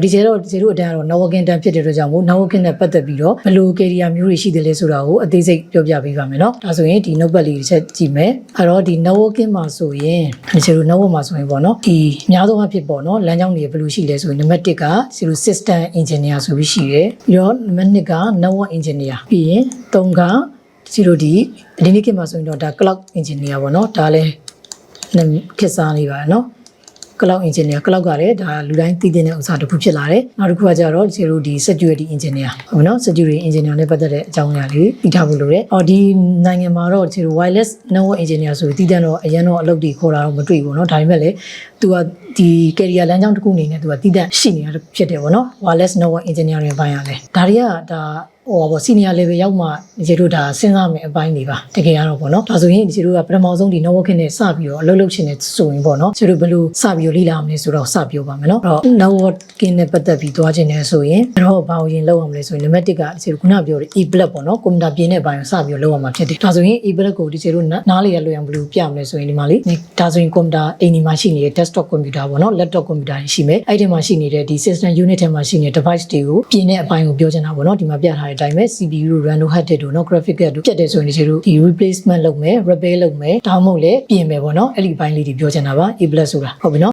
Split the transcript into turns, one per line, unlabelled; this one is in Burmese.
ဒီကျတော့ဒီတို့အတန်းကတော့ networking တန်းဖြစ်တဲ့အတွက်ကြောင့်မို့ networking နဲ့ပတ်သက်ပြီးတော့ဘယ်လို career မျိုးတွေရှိတယ်လဲဆိုတာကိုအသေးစိတ်ပြောပြပေးပါမယ်နော်ဒါဆိုရင်ဒီ notebook လေးတစ်ချက်ကြည့်မယ်အဲ့တော့ဒီ networking မှာဆိုရင်ဒီတို့ network မှာဆိုရင်ပေါ့နော်ဒီအများဆုံးအဖြစ်ပေါ့နော်လမ်းကြောင်းတွေဘယ်လိုရှိလဲဆိုရင်နံပါတ်1ကဒီလို system engineer ဆိုပြီးရှိတယ်ပြီးတော့နံပါတ်2က network engineer ပြီးရင်3ကဒီလိုဒီနေ့ခေတ်မှာဆိုရင်တော့ဒါ cloud engineer ပေါ့နော်ဒါလည်းခေတ်စားနေပါနော်cloud engineer cloud ကလည်းဒါလူတိုင်းသိတဲ့ဥစ္စာတစ်ခုဖြစ်လာတယ်နောက်တစ်ခုကကြတော့ဒီလိုဒီ security engineer ဟုတ်နော် security engineer နဲ့ပတ်သက်တဲ့အကြောင်းအရာလေးသိထားဖို့လိုတယ်ဒီနိုင်ငံမှာတော့ဒီလို wireless network engineer ဆိုပြီးတည်တဲ့တော့အရင်တော့အလုပ်တွေခေါ်တာတော့မတွေ့ဘူးเนาะဒါပေမဲ့လည်းသူကဒီ career လမ်းကြောင်းတစ်ခုအနေနဲ့သူကတည်တဲ့ရှိနေတာဖြစ်တယ်ပေါ့နော် wireless network engineer တွေပိုင်းရတယ်ဒါတွေကဒါပေါ့ senior level ရောက်မှဒီတို့ဒါစဉ်းစားမယ်အပိုင်းတွေပါတကယ်ရတော့ပေါ့နော်ဒါဆိုရင်ဒီတို့ကပထမဆုံးဒီ networking နဲ့စပြီးတော့အလုပ်လုပ်ချင်တဲ့ဆိုရင်ပေါ့နော်ဒီတို့ဘယ်လိုစပြီးတော့လေ့လာမလဲဆိုတော့စပြောပါမယ်နော်အဲ့တော့ networking နဲ့ပတ်သက်ပြီးသွားခြင်းနဲ့ဆိုရင်အဲ့တော့ဘာလို့ရင်လုပ်အောင်လဲဆိုရင်နံပါတ်1ကဒီတို့ခုနပြောတဲ့ e-block ပေါ့နော်ကွန်ပျူတာပြင်တဲ့ဘိုင်းကိုစပြီးတော့လုပ်အောင်မှာဖြစ်တယ်ဒါဆိုရင် e-block ကိုဒီတို့နားလေရလွယ်အောင်ဘယ်လိုပြမလဲဆိုရင်ဒီမှာလေဒါဆိုရင်ကွန်ပျူတာအိမ်ဒီမှာရှိနေတဲ့ desktop computer ပေါ့နော် laptop computer ရှိမယ်အဲ့ဒီမှာရှိနေတဲ့ဒီ system unit ထဲမှာရှိနေတဲ့ device တွေကိုပြင်တဲ့အပိုင်းကိုပြောချင်တာပေါ့နော်ဒီမှာပြထားတဲ့အတိုင်းပဲ CPU random head တို့ graphic card တို့ပြတ်တယ်ဆိုရင်ဒီလိုဒီ replacement လုပ်မယ် repair လုပ်မယ်ဒါမှမဟုတ်လည်းပြင်မယ်ပေါ့နော်အဲ့ဒီဘိုင်းလေးတွေပြောချင်တာပါ e-block ဆိုတာဟုတ်ပြီနော်